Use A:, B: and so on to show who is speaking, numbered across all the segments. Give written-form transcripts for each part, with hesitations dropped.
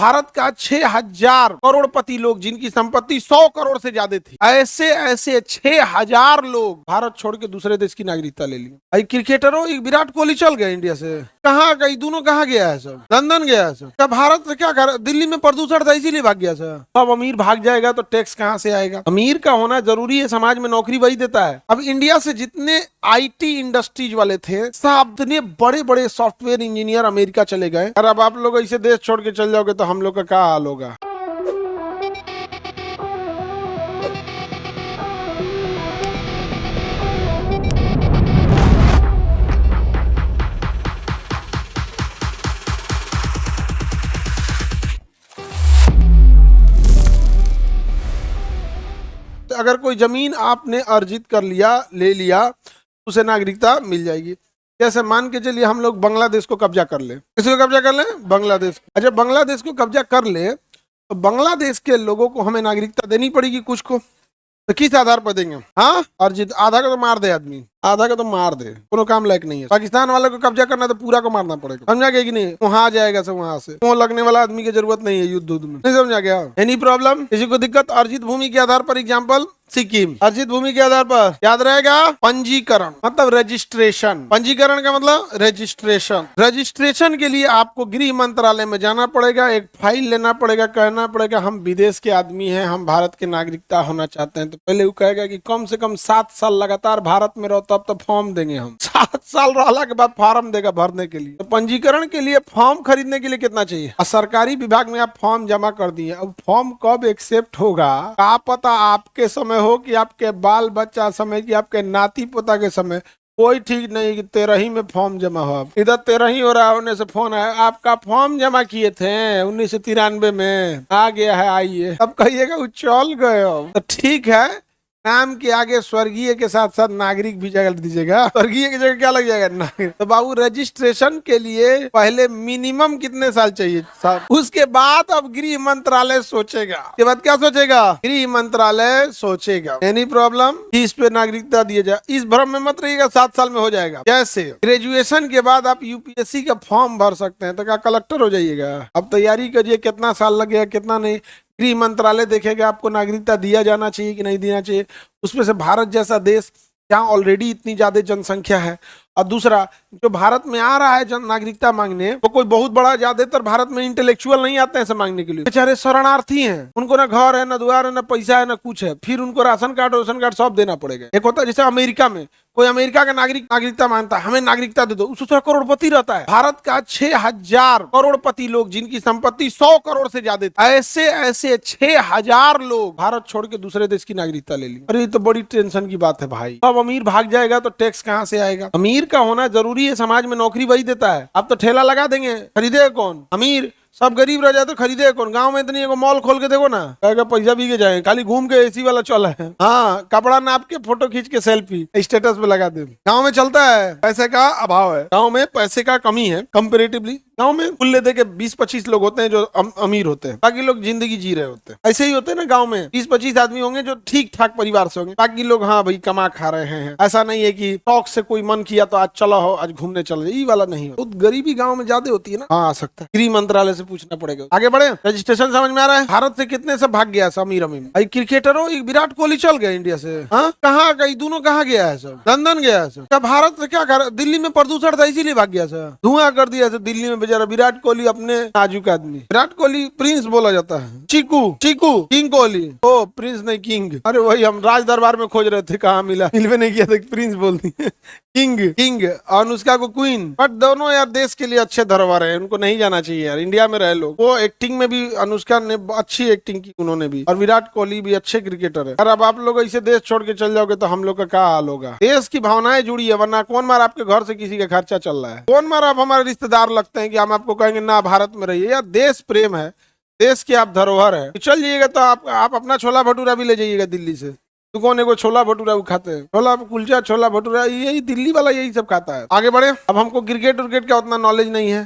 A: भारत का 6,000 करोड़पति लोग जिनकी संपत्ति 100 करोड़ से ज्यादा थी, ऐसे ऐसे 6,000 लोग भारत छोड़ के दूसरे देश की नागरिकता ले ली। भाई क्रिकेटरों, विराट कोहली चल गए इंडिया से, कहाँ गई? दोनों कहाँ गया है? सब लंदन गया है। सब क्या भारत से क्या कर? दिल्ली में प्रदूषण था इसीलिए भाग गया सर। अब अमीर भाग जाएगा तो टैक्स कहाँ से आएगा? अमीर का होना जरूरी है, समाज में नौकरी वही देता है। अब इंडिया से जितने आईटी इंडस्ट्रीज वाले थे, सब इतने बड़े बड़े सॉफ्टवेयर इंजीनियर अमेरिका चले गए। और अब आप लोग ऐसे देश छोड़ के चल जाओगे तो हम लोग का क्या हाल होगा? अगर कोई जमीन आपने अर्जित कर लिया, ले लिया, उसे नागरिकता मिल जाएगी। जैसे मान के चलिए हम लोग बांग्लादेश को कब्जा कर ले। किसको कब्जा कर ले? बांग्लादेश। अच्छा, बांग्लादेश को कब्जा कर ले तो बांग्लादेश के लोगों को हमें नागरिकता देनी पड़ेगी कुछ को। तो किस आधार पर देंगे? हाँ, अर्जित। आधा का तो मार दे आदमी, आधा का तो मार दे, कोनो काम लायक नहीं है। पाकिस्तान वाले को कब्जा करना तो पूरा को मारना पड़ेगा, समझा गया कि नहीं? वहां आ जाएगा सब, वहां से वो लगने वाला आदमी की जरूरत नहीं है युद्ध में, नहीं समझा गया? Any problem? किसी को दिक्कत? अर्जित भूमि के आधार पर एग्जाम्पल सिक्किम, अर्जित भूमि के आधार पर याद रहेगा पंजीकरण, मतलब रजिस्ट्रेशन। पंजीकरण का मतलब रजिस्ट्रेशन। रजिस्ट्रेशन के लिए आपको गृह मंत्रालय में जाना पड़ेगा, एक फाइल लेना पड़ेगा, कहना पड़ेगा हम विदेश के आदमी हैं, हम भारत के नागरिकता होना चाहते हैं। तो पहले वो कहेगा कि कम से कम 7 साल लगातार भारत में रहो, तब तो फॉर्म देंगे हम। 7 साल रहला के बाद फॉर्म देगा भरने के लिए। तो पंजीकरण के लिए फॉर्म खरीदने के लिए कितना चाहिए? और सरकारी विभाग में आप फॉर्म जमा कर दिए, अब फॉर्म कब एक्सेप्ट होगा क्या पता? आपके समय हो कि आपके बाल बच्चा समय, कि आपके नाती पोता के समय, कोई ठीक नहीं कि 13 में फॉर्म जमा हो। इधर 13 हो रहा होने से फोन आया, आपका फॉर्म जमा किए थे 1993 में, आ गया है, आइए। अब कहिएगा वो चल गए हो तो ठीक है, नाम के आगे स्वर्गीय के साथ साथ नागरिक भी जगह दीजिएगा। स्वर्गीय की जगह क्या लग जाएगा? नागरिक। तो बाबू रजिस्ट्रेशन के लिए पहले मिनिमम कितने साल चाहिए साहब? उसके बाद अब गृह मंत्रालय सोचेगा। के बाद क्या सोचेगा? गृह मंत्रालय सोचेगा। Any problem? इस पे नागरिकता दिया जाए, इस भ्रम में मत रहिएगा 7 साल में हो जाएगा। जैसे ग्रेजुएशन के बाद आप यूपीएससी का फॉर्म भर सकते हैं, तो क्या कलेक्टर हो जाइएगा? अब तैयारी करिए, कितना साल लगेगा कितना नहीं, गृह मंत्रालय देखेगा आपको नागरिकता दिया जाना चाहिए कि नहीं देना चाहिए। उसमें से भारत जैसा देश जहाँ ऑलरेडी इतनी ज्यादा जनसंख्या है, और दूसरा जो भारत में आ रहा है जन नागरिकता मांगने, वो कोई बहुत बड़ा, ज्यादातर भारत में इंटेलेक्चुअल नहीं आते हैं ऐसे मांगने के लिए, बेचारे शरणार्थी हैं, उनको ना घर है, ना द्वार है, ना पैसा है, ना कुछ है, फिर उनको राशन कार्ड सब देना पड़ेगा। एक होता है जैसे अमेरिका में कोई अमेरिका का नागरिकता मांगता है, हमें नागरिकता दे दो, उसका करोड़पति रहता है। भारत का 6,000 करोड़पति लोग जिनकी संपत्ति 100 करोड़ से ज्यादा थी, ऐसे ऐसे 6,000 लोग भारत छोड़ के दूसरे देश की नागरिकता ले ली। अरे ये तो बड़ी टेंशन की बात है भाई। अब अमीर भाग जाएगा तो टैक्स कहाँ से आएगा? अमीर का होना जरूरी है, समाज में नौकरी वही देता है। अब तो ठेला लगा देंगे, खरीदेगा कौन? अमीर। सब गरीब रह जाए तो खरीदे कौन? गांव में इतनी मॉल खोल के देखो ना, कहेगा पैसा भी के जाए, खाली घूम के एसी वाला चला है। हाँ, कपड़ा नाप के फोटो खींच के सेल्फी स्टेटस पे लगा दे। गांव में चलता है, पैसे का अभाव है, गांव में पैसे का कमी है कंपेरेटिवली। गांव में कुल्ले दे के 20-25 लोग होते हैं जो अमीर होते हैं, बाकी लोग जिंदगी जी रहे होते हैं। ऐसे ही होते हैं ना, गांव में 20-25 आदमी होंगे जो ठीक ठाक परिवार से होंगे, बाकी लोग हाँ भाई कमा खा रहे हैं। ऐसा नहीं है कि शौक से कोई मन किया तो आज चलो हो, आज घूमने चल रहे, ये वाला नहीं हो। तो गरीबी गाँव में ज्यादा होती है ना। हाँ, आ सकता है, गृह मंत्रालय से पूछना पड़ेगा। आगे बढ़े, रजिस्ट्रेशन समझ में आ रहा है? भारत से कितने सब भाग गया सब अमीर अमीर। भाई क्रिकेटरों, विराट कोहली चल गए इंडिया से, हाँ कहाँ गई? दोनों कहाँ गया है? सब लंदन गया है। सब क्या भारत से क्या कर? दिल्ली में प्रदूषण था इसीलिए भाग गया सर, धुआं कर दिया दिल्ली में बेचारा। विराट कोहली अपने नाजुक आदमी। विराट कोहली प्रिंस बोला जाता है, चीकू किंग कोहली। ओ प्रिंस नहीं, किंग। अरे वही हम राज दरबार में खोज रहे थे, कहाँ मिला, मिलवे नहीं किया था, प्रिंस बोल दिए। किंग और अनुष्का को क्वीन। बट दोनों यार देश के लिए अच्छे धरोहर है, उनको नहीं जाना चाहिए यार, इंडिया में रहे लोग। वो एक्टिंग में भी अनुष्का ने अच्छी एक्टिंग की उन्होंने भी, और विराट कोहली भी अच्छे क्रिकेटर है। और अब आप लोग ऐसे देश छोड़ के चल जाओगे तो हम लोग का क्या हाल होगा? देश की भावनाएं जुड़ी है, वरना कौन मार आपके घर से किसी का खर्चा चल रहा है? कौन मार आप हमारे रिश्तेदार लगते हैं कि हम आपको कहेंगे ना भारत में रहिए? यार देश प्रेम है, देश की आप धरोहर है। चल जाइएगा तो आप अपना छोला भटूरा भी ले जाइएगा दिल्ली से। तो कौन एगो छोला भटूरा वो खाते हैं, छोला कुलचा, छोला भटूरा, यही दिल्ली वाला यही सब खाता है। आगे बढ़े। अब हमको क्रिकेट का उतना नॉलेज नहीं है,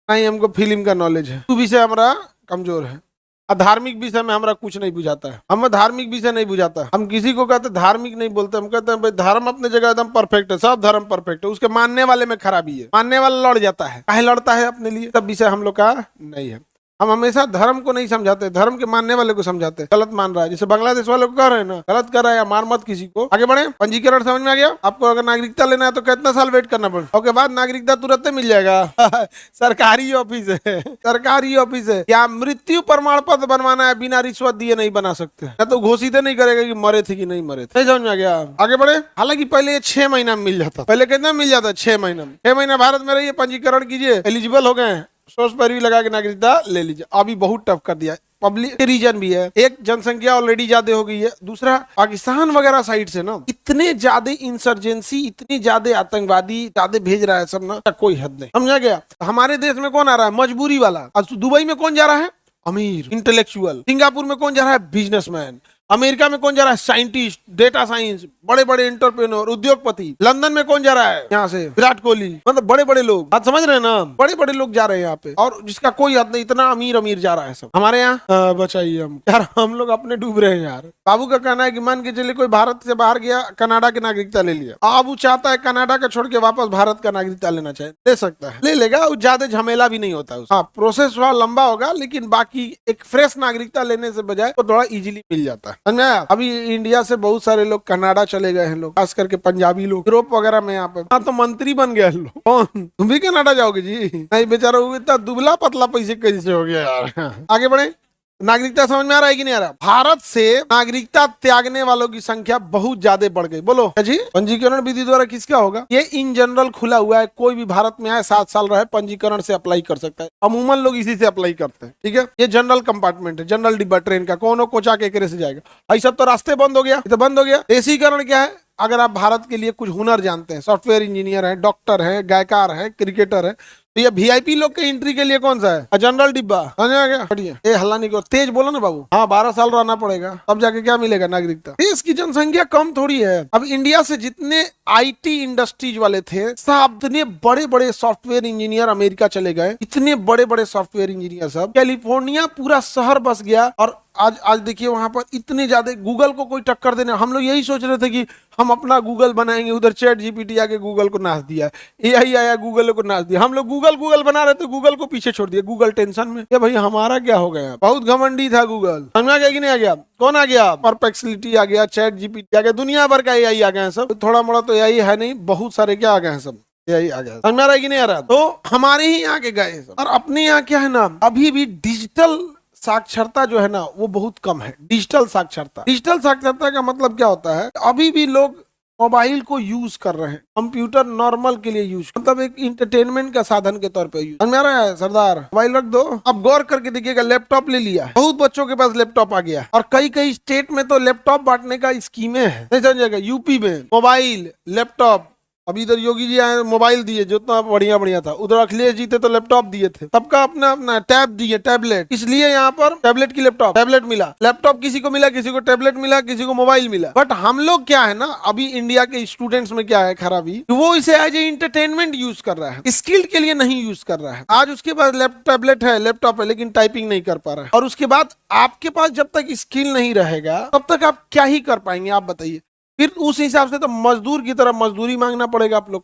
A: नहीं हमको फिल्म का नॉलेज है, विषय हमारा कमजोर है। धार्मिक विषय में हमारा कुछ नहीं बुझाता है, हमें धार्मिक विषय नहीं बुझाता। हम किसी को कहते धार्मिक नहीं बोलते, हम कहते हैं भाई धर्म अपने जगह एकदम परफेक्ट है, सब धर्म परफेक्ट है, उसके मानने वाले में खराबी है, मानने वाला लड़ जाता है, काहे लड़ता है अपने लिए, सब विषय हम लोग का नहीं है। हम हमेशा धर्म को नहीं समझाते, धर्म के मानने वाले को समझाते हैं। गलत मान रहा है, जैसे बांग्लादेश वाले को कह रहे हैं ना, गलत कर रहा है या मार मत किसी को। आगे बढ़े, पंजीकरण समझ में आ गया आपको? अगर नागरिकता लेना है तो कितना साल वेट करना पड़ेगा? उसके बाद नागरिकता तुरंत मिल जाएगा। सरकारी ऑफिस है, सरकारी ऑफिस है। क्या मृत्यु प्रमाण पत्र बनवाना है बिना रिश्वत दिए नहीं बना सकते, या तो घोषित नहीं करेगा कि मरे थे कि नहीं मरे थे। समझ में आ गया? आगे बढ़े। हालांकि पहले ये 6 महीना में मिल जाता, पहले कितना मिल जाता? 6 महीना में। 6 महीना भारत में रहिए, पंजीकरण कीजिए, एलिजिबल हो गए, सोर्स पर भी लगा के नागरिकता ले लीजिए। अभी बहुत टफ कर दिया है, पब्लिक रीजन भी है, एक जनसंख्या ऑलरेडी ज्यादा हो गई है, दूसरा पाकिस्तान वगैरह साइड से ना इतने ज्यादा इंसर्जेंसी, इतने ज्यादा आतंकवादी ज्यादा भेज रहा है सब ना, कोई हद नहीं। समझा गया? हमारे देश में कौन आ रहा है? मजबूरी वाला। आज दुबई में कौन जा रहा है? अमीर, इंटेलेक्चुअल। सिंगापुर में कौन जा रहा है? बिजनेसमैन। अमेरिका में कौन जा रहा है? साइंटिस्ट, डेटा साइंस, बड़े बड़े एंटरप्रेन्योर, उद्योगपति। लंदन में कौन जा रहा है? यहाँ से विराट कोहली, मतलब बड़े बड़े लोग। बात समझ रहे हैं ना? बड़े बड़े लोग जा रहे हैं यहाँ पे, और जिसका कोई हद नहीं, इतना अमीर अमीर जा रहा है सब। हमारे यहाँ बचाइए हम यार, हम लोग अपने डूब रहे हैं यार। बाबू का कहना है कि मान के चलिए कोई भारत से बाहर गया, कनाडा की नागरिकता ले लिया, अब वो चाहता है कनाडा का छोड़ के वापस भारत का नागरिकता लेना चाहे, ले सकता है, ले लेगा। ज्यादा झमेला भी नहीं होता है। हाँ, प्रोसेस थोड़ा लंबा होगा, लेकिन बाकी एक फ्रेश नागरिकता लेने से बजाय तो थोड़ा इजीली मिल जाता है। समझा? अभी इंडिया से बहुत सारे लोग कनाडा चले गए हैं, लोग खास करके पंजाबी लोग, यूरोप वगैरह में। यहाँ पे हाँ, तो मंत्री बन गया लोग। कौन? तुम भी कनाडा जाओगे जी? नहीं बेचारा, इतना दुबला पतला पैसे कैसे हो गया यार। आगे बढ़े। नागरिकता समझ में आ रहा है कि नहीं आ रहा? भारत से नागरिकता त्यागने वालों की संख्या बहुत ज्यादा बढ़ गई। बोलो जी। पंजीकरण विधि द्वारा किसका होगा? ये इन जनरल खुला हुआ है, कोई भी भारत में आए 7 साल रहे पंजीकरण से अप्लाई कर सकता है। अमूमन लोग इसी से अप्लाई करते हैं, ठीक है। ये जनरल कंपार्टमेंट है, जनरल डिब्बा ट्रेन का, कौन कोचा के से जाएगा। भाई सब तो रास्ते बंद हो गया, तो बंद हो गया। देशीकरण क्या है? अगर आप भारत के लिए कुछ हुनर जानते हैं, सॉफ्टवेयर इंजीनियर है, डॉक्टर है, गायकार है, क्रिकेटर है, तो ये वीआईपी लोग के एंट्री के लिए कौन सा है? जनरल डिब्बा। समझ आ गया? बढ़िया। ये हल्ला नहीं करो, तेज बोलो ना बाबू। हाँ, 12 साल रहना पड़ेगा, तब जाके क्या मिलेगा? नागरिकता। देश की जनसंख्या कम थोड़ी है। अब इंडिया से जितने आईटी इंडस्ट्रीज वाले थे, सब इतने बड़े बड़े सॉफ्टवेयर इंजीनियर अमेरिका चले गए, इतने बड़े बड़े सॉफ्टवेयर इंजीनियर सब। कैलिफोर्निया पूरा शहर बस गया, और आज देखिए वहां पर इतने ज्यादा, गूगल को कोई टक्कर देने। हम लोग यही सोच रहे थे कि हम अपना गूगल बनाएंगे, उधर चैट जीपीटी आके गूगल को नाच दिया, एआई आया गूगल को नाच दिया। हम लोग गूगल बना रहे थे, गूगल को पीछे छोड़ दिया। गूगल टेंशन में, ये भाई हमारा क्या हो गया? बहुत घमंडी था गूगल। समझ गया कि नहीं आ गया? कौन आ गया? परप्लेक्सिटी आ गया, चैट जीपीटी आ गया, दुनिया भर का एआई आ गया है सब। थोड़ा मोड़ा तो एआई है नहीं, बहुत सारे क्या आ गए हैं सब, एआई आ गया। समझ में आ रहा है कि नहीं आ रहा? तो हमारे ही यहाँ के गए सब। और अपने यहाँ क्या है ना, अभी भी डिजिटल साक्षरता जो है ना, वो बहुत कम है। डिजिटल साक्षरता, डिजिटल साक्षरता का मतलब क्या होता है? अभी भी लोग मोबाइल को यूज कर रहे हैं, कंप्यूटर नॉर्मल के लिए यूज, मतलब एक इंटरटेनमेंट का साधन के तौर पे यूज। समझ में आ रहा है सरदार? मोबाइल रख दो। अब गौर करके देखिएगा, लैपटॉप ले लिया, बहुत बच्चों के पास लैपटॉप आ गया, और कई कई स्टेट में तो लैपटॉप बांटने का स्कीमें है। नहीं समझेगा? यूपी में मोबाइल, लैपटॉप। अभी इधर योगी जी आए, मोबाइल दिए जो इतना बढ़िया बढ़िया था, उधर अखिलेश जी थे तो लैपटॉप दिए थे। सबका अपना अपना टैब दिए, टैबलेट। इसलिए यहाँ पर टैबलेट की लैपटॉप, टैबलेट मिला, लैपटॉप किसी को मिला, किसी को टैबलेट मिला, किसी को मोबाइल मिला। बट हम लोग क्या है ना, अभी इंडिया के स्टूडेंट्स में क्या है खराबी, वो इसे एज ए इंटरटेनमेंट यूज कर रहा है, स्किल के लिए नहीं यूज कर रहा है। आज उसके पास टैबलेट है, लैपटॉप है, लेकिन टाइपिंग नहीं कर पा रहा है। और उसके बाद आपके पास जब तक स्किल नहीं रहेगा, तब तक आप क्या ही कर पाएंगे? आप बताइए। फिर उस हिसाब से तो मजदूर की तरह मजदूरी मांगना पड़ेगा आप लोग।